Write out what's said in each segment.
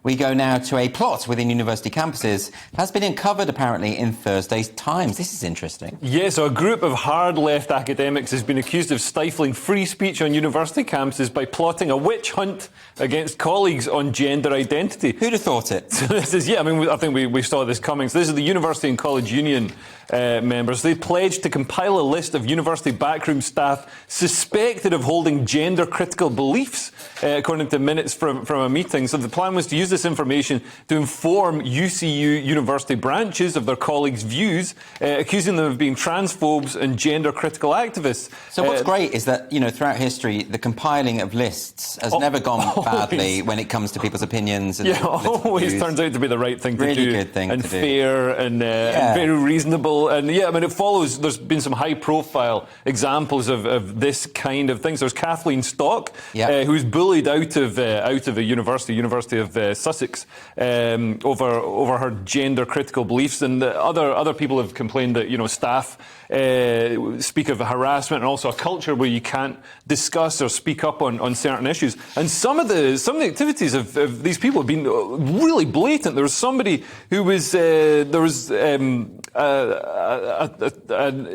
We go now to a plot within university campuses has been uncovered, apparently, in Thursday's Times. This is interesting. Yes, a group of hard-left academics has been accused of stifling free speech on university campuses by plotting a witch hunt against colleagues on gender identity. Who'd have thought it? So this is, I think we saw this coming. So this is the University and College Union members. They pledged to compile a list of university backroom staff suspected of holding gender-critical beliefs, according to minutes from a meeting. So the plan was to use this information to inform UCU university branches of their colleagues' views, accusing them of being transphobes and gender-critical activists. So what's great is that, throughout history, the compiling of lists has never gone badly when it comes to people's opinions. And always turns out to be the right thing to do. Really good thing and to do. Fair and very reasonable. And it follows, there's been some high-profile examples of this kind of things. There's Kathleen Stock, who's bullied out of a University of Sussex, over her gender-critical beliefs, and other people have complained that staff speak of harassment and also a culture where you can't discuss or speak up on certain issues. And some of the activities of these people have been really blatant. There was somebody who was a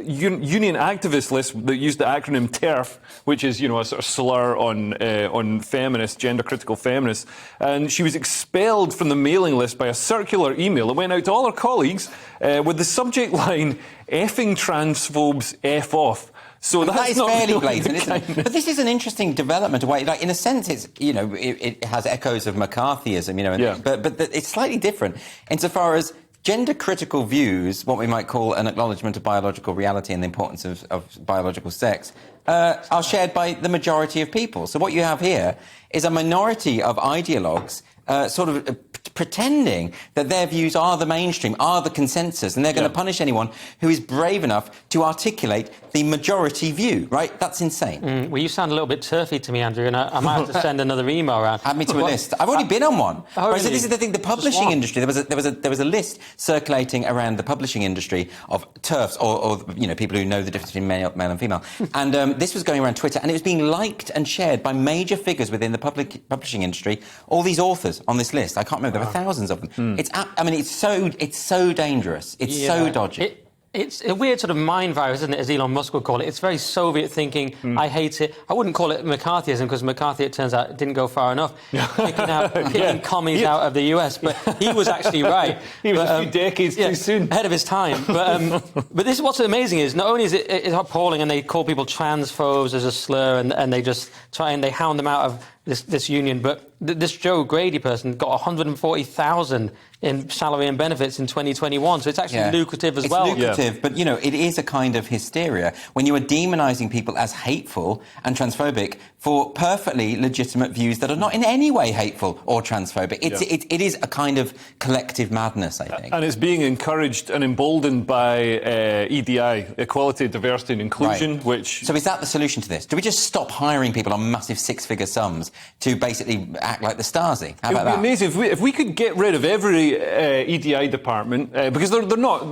union activist list that used the acronym TERF, which is a sort of slur on feminists, gender-critical feminists, and she was expelled from the mailing list by a circular email that went out to all her colleagues with the subject line, "Effing transphobes, F off." So that is fairly blatant, isn't it? But this is an interesting development. Like, in a sense, it's it has echoes of McCarthyism, but it's slightly different insofar as gender-critical views, what we might call an acknowledgement of biological reality and the importance of biological sex, are shared by the majority of people. So what you have here is a minority of ideologues sort of pretending that their views are the mainstream, are the consensus, and they're going to punish anyone who is brave enough to articulate the majority view, right? That's insane. Well, you sound a little bit turfy to me, Andrew, and I might have to send another email around. Add me to a list. I've already been on one. Oh, really? So this is the thing, the publishing industry, there was a list circulating around the publishing industry of TERFs, or people who know the difference between male and female. And this was going around Twitter, and it was being liked and shared by major figures within the publishing industry, all these authors on this list. I can't remember, there were thousands of them. It's so dangerous. It's so dodgy. It's a weird sort of mind virus, isn't it, as Elon Musk would call it. It's very Soviet thinking. I hate it. I wouldn't call it McCarthyism, because McCarthy, it turns out, didn't go far enough, kicking commies out of the US. But he was actually right. He was a few decades too soon. Ahead of his time. But this is what's amazing is, not only is it appalling, and they call people transphobes as a slur, and they just try and they hound them out of this union, but this Joe Grady person got 140,000 in salary and benefits in 2021, so it's actually lucrative as well. It's lucrative, but, it is a kind of hysteria when you are demonising people as hateful and transphobic for perfectly legitimate views that are not in any way hateful or transphobic. It is a kind of collective madness, I think. And it's being encouraged and emboldened by EDI, Equality, Diversity and Inclusion, which... So is that the solution to this? Do we just stop hiring people on massive six-figure sums to basically act like the Stasi? How about that? It would be amazing if we could get rid of every EDI department, because they're not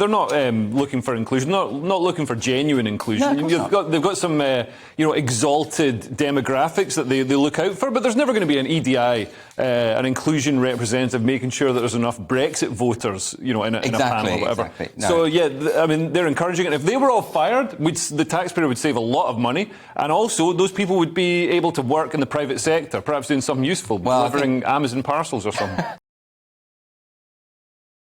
looking for inclusion, not looking for genuine inclusion. They've got some exalted demographics that they look out for, but there's never going to be an EDI, an inclusion representative, making sure that there's enough Brexit voters, in a panel or whatever. Exactly. No. So they're encouraging it. If they were all fired, the taxpayer would save a lot of money, and also those people would be able to work in the private sector, perhaps doing something useful, delivering Amazon parcels or something.